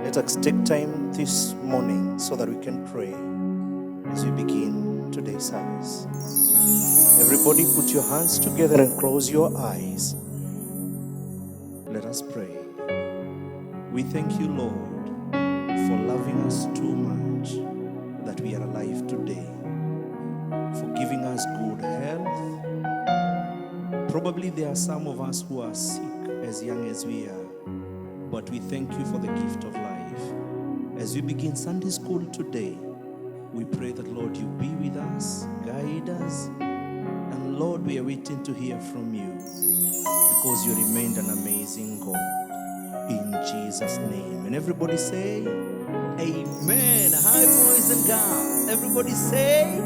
Let us take time this morning so that we can pray as we begin today's service. Everybody put your hands together and close your eyes. Let us pray. We thank you, Lord, for loving us too much that we are alive today, for giving us good health. Probably there are some of us who are sick as young as we are, but we thank you for the gift of life. As we begin Sunday school today, we pray that, Lord, you be with us, guide us, and Lord, we are waiting to hear from you because you remained an amazing God. In Jesus' name. And everybody say, Amen. Hi, boys and girls. Everybody say,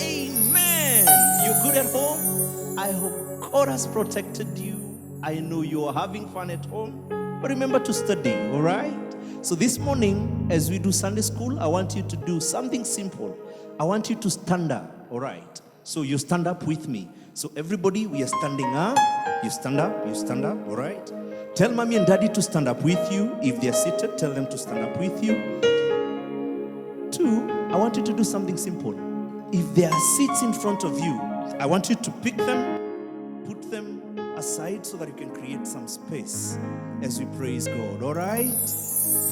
Amen. You're good at home? I hope God has protected you. I know you are having fun at home, but remember to study, all right? So this morning, as we do Sunday school, I want you to do something simple. I want you to stand up, all right? So you stand up with me. So everybody, we are standing up. You stand up, all right? Tell mommy and daddy to stand up with you. If they're seated, tell them to stand up with you. 2, I want you to do something simple. If there are seats in front of you, I want you to pick them, put them aside so that you can create some space as we praise God, all right?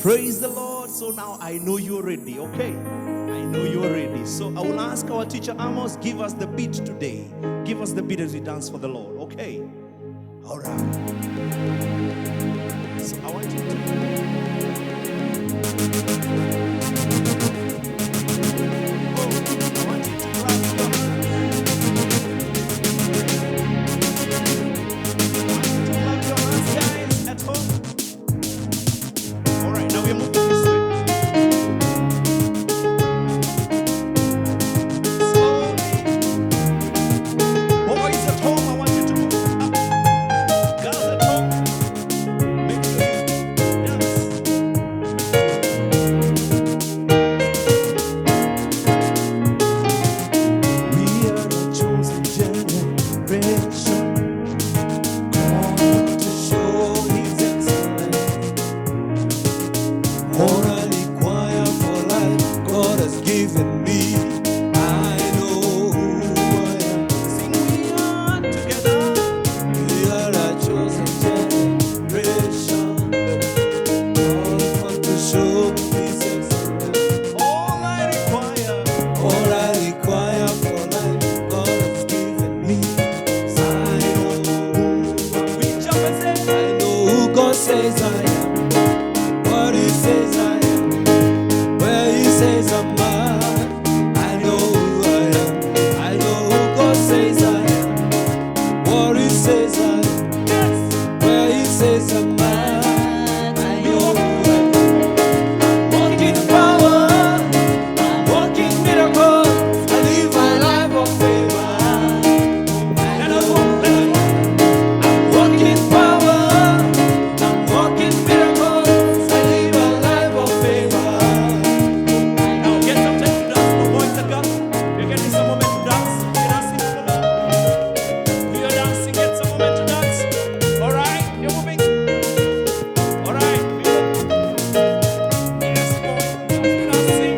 Praise the Lord. So now I know you're ready, okay? I know you're ready. So I will ask our teacher Amos, give us the beat today. Give us the beat as we dance for the Lord, okay? All right. So I want you to... Boys at home, I want you to move up. Girls at home. says I am, what He says I am, where He says I'm at. I know who I am, I know who God says I am, what He says I am, where He says I'm at. I know who I am. Walk in power, walk in miracles, I live my life of favor. I know who I am. I'm walking power, I'm walking miracles, I live a life of favor. Now get some time to dance, for boys and girls. We're getting some moment to dance. We're dancing to the Lord. We are dancing, get some moment to dance. Alright, you're moving. Alright, we are. Yes, boys, dancing.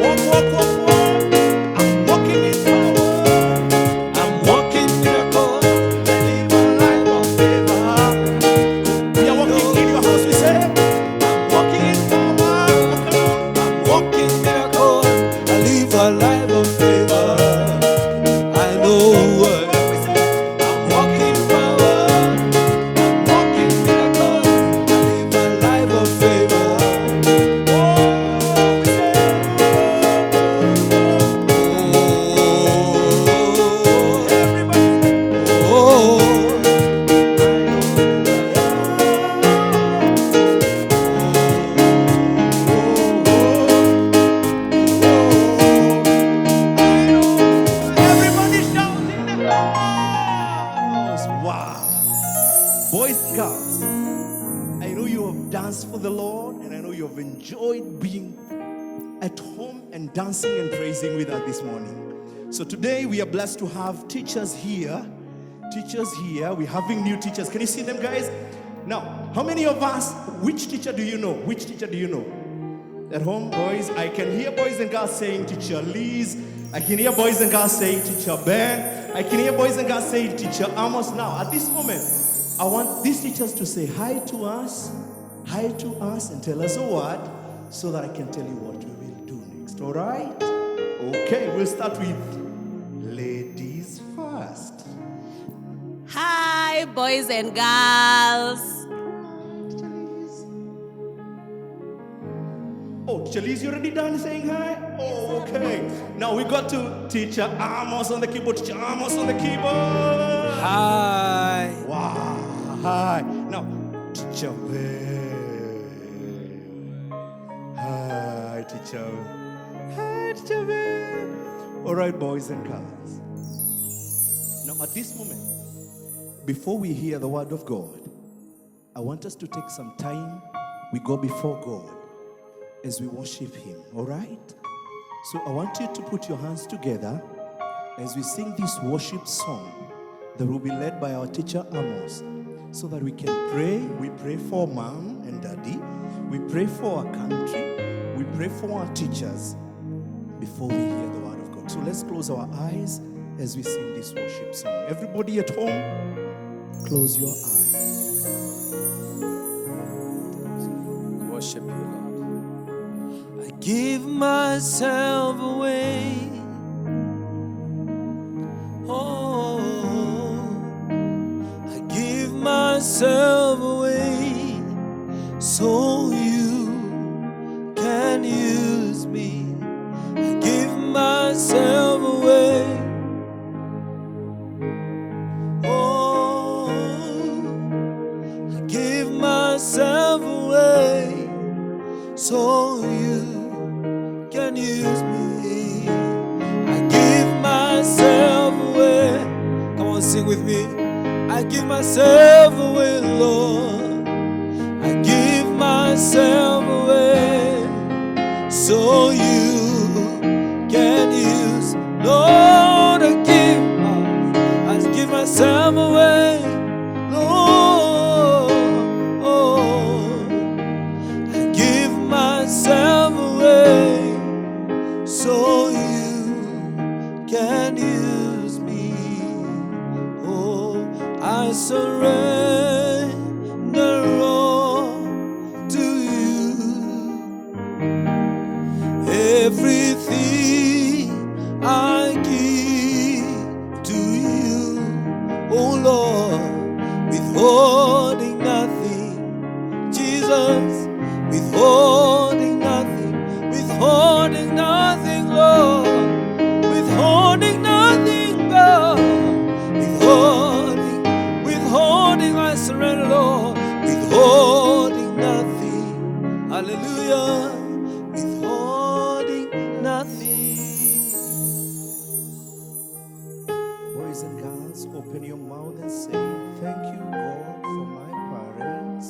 Walk, walk, walk, walk. I'm walking in power. I'm walking miracles. I live a life of favor. We are walking in your house, we say. I'm walking in power. I'm walking miracles. I live a life of favor. I know who I am. I'm walking power. I'm walking miracles. I live a life of favor. Oh, we say. Everybody shout in the house. Wow. Boys and girls, I know you have danced for the Lord, and I know you have enjoyed being at home and dancing and praising with us this morning. So today we are blessed to have teachers here. We're having new teachers. Can you see them, guys? Now, how many of us, which teacher do you know? Which teacher do you know? At home, boys, I can hear boys and girls saying Teacher Liz. I can hear boys and girls saying Teacher Ben. I can hear boys and girls saying Teacher Amos. Now, at this moment, I want these teachers to say hi to us, and tell us a word so that I can tell you what we will do next. All right? Okay, we'll start with ladies first. Hi, boys and girls. Teacher Liz. Oh, Teacher Liz, you already done saying hi? Oh, okay. Now we got to Teacher Amos on the keyboard. Teacher Amos on the keyboard. Hi. Wow. Hi. Now, Teacher Ben. Hi, Teacher. Hi, Teacher Ben. All right, boys and girls. Now, at this moment, before we hear the word of God, I want us to take some time. We go before God as we worship Him, all right? So I want you to put your hands together as we sing this worship song that will be led by our teacher Amos, so that we can pray. We pray for mom and daddy. We pray for our country. We pray for our teachers before we hear the word of God. So let's close our eyes as we sing this worship song. Everybody at home, close your eyes. Worship you, Lord. I give myself away. Oh, I give myself away so you can use me. I give myself away. Oh, I give myself away so you can use me. I give myself away. Come on, sing with me. I give myself away, Lord. I give myself away so you can use. Lord, I give myself away, Lord. surrender all to you. Everything I give to you, oh Lord, withholding nothing, Jesus, withholding nothing, Lord, withholding nothing, God, withholding, I surrender, Lord, withholding nothing, hallelujah, withholding nothing. Boys and girls, open your mouth and say, thank you, God, for my parents.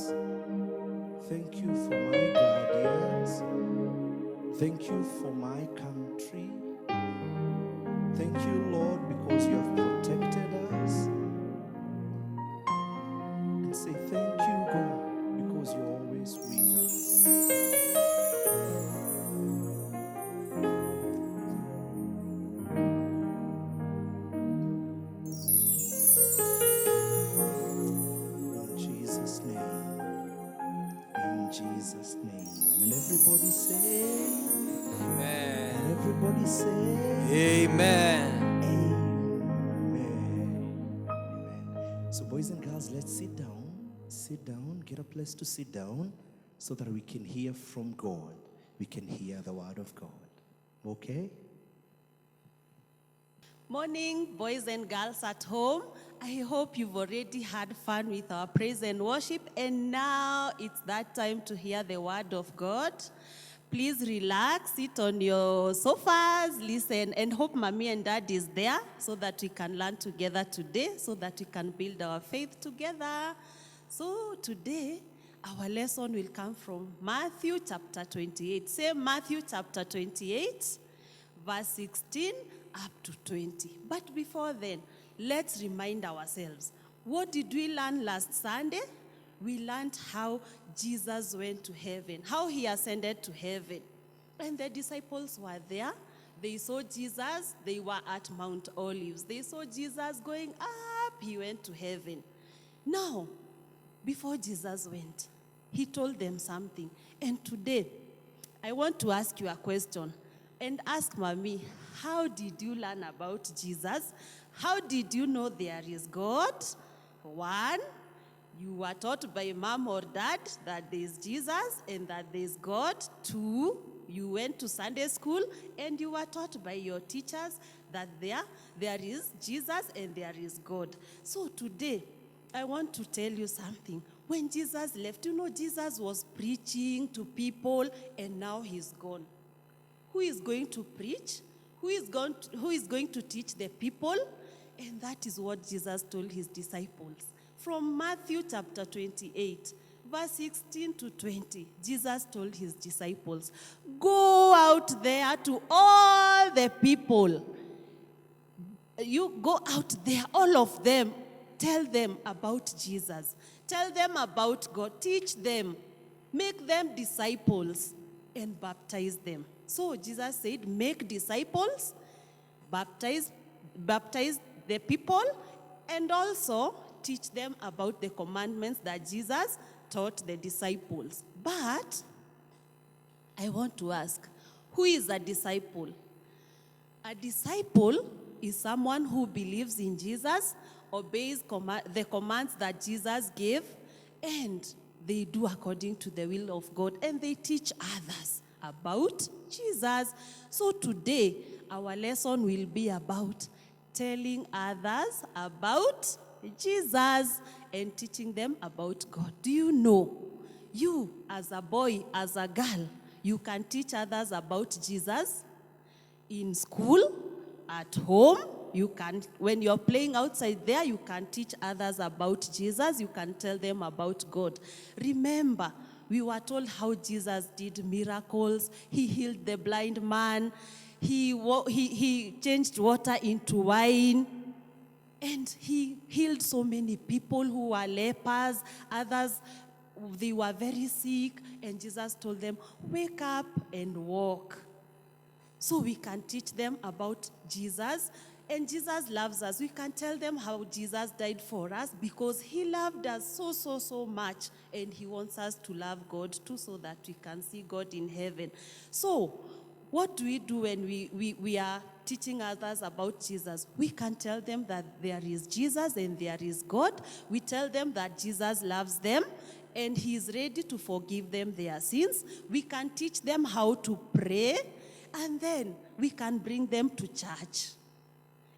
Thank you for my guardians. Thank you for my country. Thank you, Lord, because you have protected us. And say, thank you, God, because you're always with us. In Jesus' name. In Jesus' name. And everybody say, Amen. and everybody say, Amen. Amen. Amen. So, boys and girls, let's sit down. Sit down. Get a place to sit down so that we can hear from God. We can hear the word of God. Okay? Morning, boys and girls at home. I hope you've already had fun with our praise and worship, and now it's that time to hear the word of God. Please relax, sit on your sofas, listen, and hope mommy and dad is there so that we can learn together today, so that we can build our faith together. So today, our lesson will come from Matthew chapter 28. Say Matthew chapter 28, verse 16 up to 20. But before then, let's remind ourselves. What did we learn last Sunday? We learned how Jesus went to heaven, how he ascended to heaven. And the disciples were there. They saw Jesus. They were at Mount Olives. They saw Jesus going up. He went to heaven. Now, before Jesus went, he told them something. And today, I want to ask you a question. And ask mommy, how did you learn about Jesus? How did you know there is God? One, you were taught by mom or dad that there is Jesus and that there is God. Two, you went to Sunday school and you were taught by your teachers that there is Jesus and there is God. So today, I want to tell you something. When Jesus left, Jesus was preaching to people and now he's gone. Who is going to preach? Who is going to teach the people? And that is what Jesus told his disciples. From Matthew chapter 28, verse 16 to 20, Jesus told his disciples, go out there to all the people. You go out there, all of them. Tell them about Jesus. Tell them about God. Teach them. Make them disciples and baptize them. So Jesus said, make disciples, baptize the people, and also teach them about the commandments that Jesus taught the disciples. But I want to ask, who is a disciple? A disciple is someone who believes in Jesus, obeys the commands that Jesus gave, and they do according to the will of God, and they teach others about Jesus. So today, our lesson will be about telling others about Jesus and teaching them about God. Do you know, you as a boy, as a girl, you can teach others about Jesus in school, at home. You can, when you're playing outside there, you can teach others about Jesus. You can tell them about God. Remember, we were told how Jesus did miracles. He healed the blind man. He changed water into wine. And he healed so many people who were lepers. Others, they were very sick. And Jesus told them, wake up and walk. So we can teach them about Jesus And Jesus loves us. We can tell them how Jesus died for us because he loved us so much. And he wants us to love God too so that we can see God in heaven. So, what do we do when we are teaching others about Jesus? We can tell them that there is Jesus and there is God. We tell them that Jesus loves them and he is ready to forgive them their sins. We can teach them how to pray, and then we can bring them to church.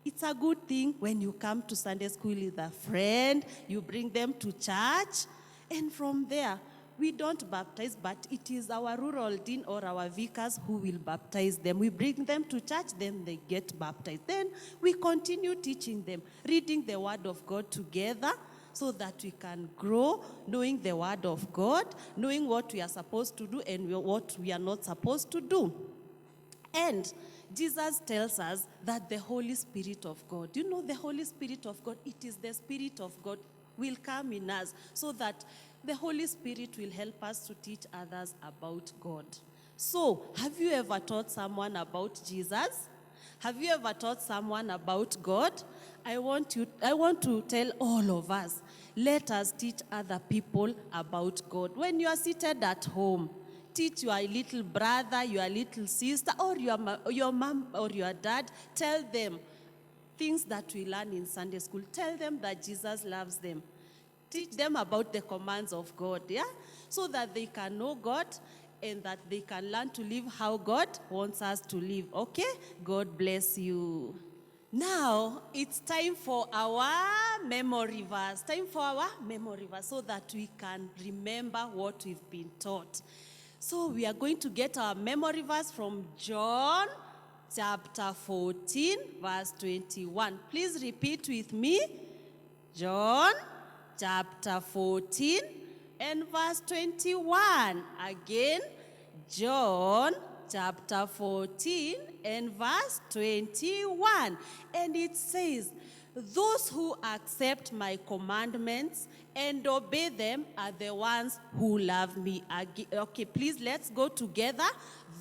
It's a good thing when you come to Sunday school with a friend, you bring them to church, and from there, we don't baptize, but it is our rural dean or our vicars who will baptize them. We bring them to church, then they get baptized. Then we continue teaching them, reading the Word of God together so that we can grow, knowing the Word of God, knowing what we are supposed to do and what we are not supposed to do. And Jesus tells us that the Holy Spirit of God, you know, the Holy Spirit of God, it is the Spirit of God will come in us so that the Holy Spirit will help us to teach others about God. So, have you ever taught someone about Jesus? Have you ever taught someone about God? I want to tell all of us, let us teach other people about God. When you are seated at home, teach your little brother, your little sister, or your mom or your dad. Tell them things that we learn in Sunday school. Tell them that Jesus loves them. Teach them about the commands of God, yeah? So that they can know God and that they can learn to live how God wants us to live, okay? God bless you. Now, it's time for our memory verse. So that we can remember what we've been taught. So we are going to get our memory verse from John chapter 14, verse 21. Please repeat with me. John chapter 14 and verse 21. Again, John chapter 14 and verse 21. And it says, those who accept my commandments and obey them are the ones who love me. Okay, please, let's go together.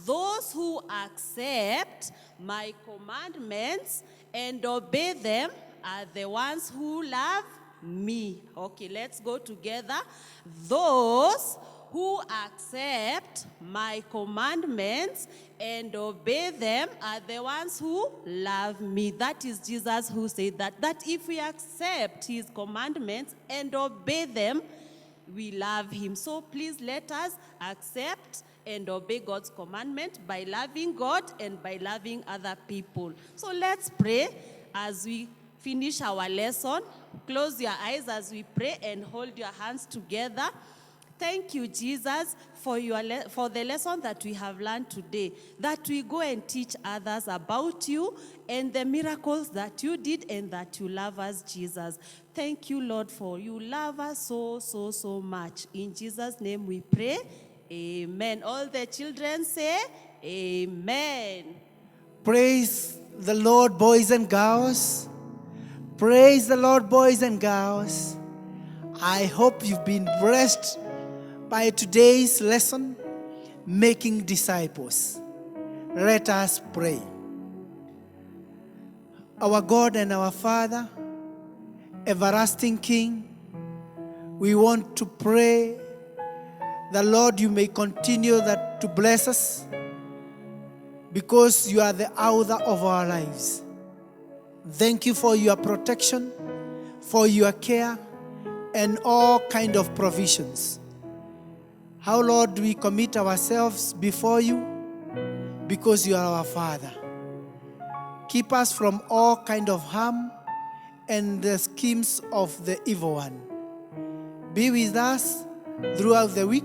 Those who accept my commandments and obey them are the ones who love me. Okay, let's go together. Those who accept my commandments and obey them are the ones who love me. That is Jesus who said that if we accept his commandments and obey them, we love him. So please let us accept and obey God's commandment by loving God and by loving other people. So let's pray as we finish our lesson. Close your eyes as we pray and hold your hands together. Thank you, Jesus, for the lesson that we have learned today, that we go and teach others about you and the miracles that you did and that you love us, Jesus. Thank you, Lord, for you love us so much. In Jesus' name we pray. Amen. All the children say amen. Praise the Lord, boys and girls. Praise the Lord, boys and girls. I hope you've been blessed by today's lesson, making disciples. Let us pray. Our God and our Father, everlasting King, we want to pray that, Lord, you may continue to bless us because you are the author of our lives. Thank you for your protection, for your care, and all kind of provisions. How, Lord, we commit ourselves before you because you are our Father. Keep us from all kind of harm and the schemes of the evil one. Be with us throughout the week,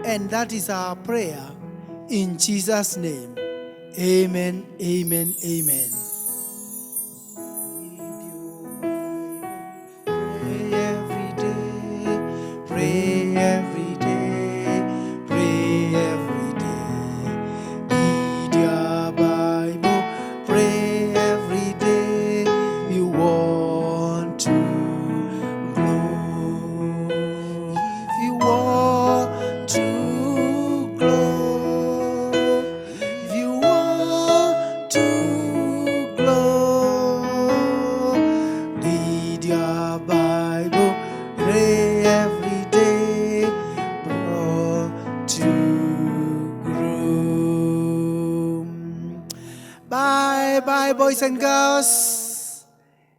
and that is our prayer in Jesus' name. Amen, amen, amen. Pray every day, pray every day, pray every day. Read your Bible, pray every day. You want to grow. If you want to grow, if you want to boys and girls.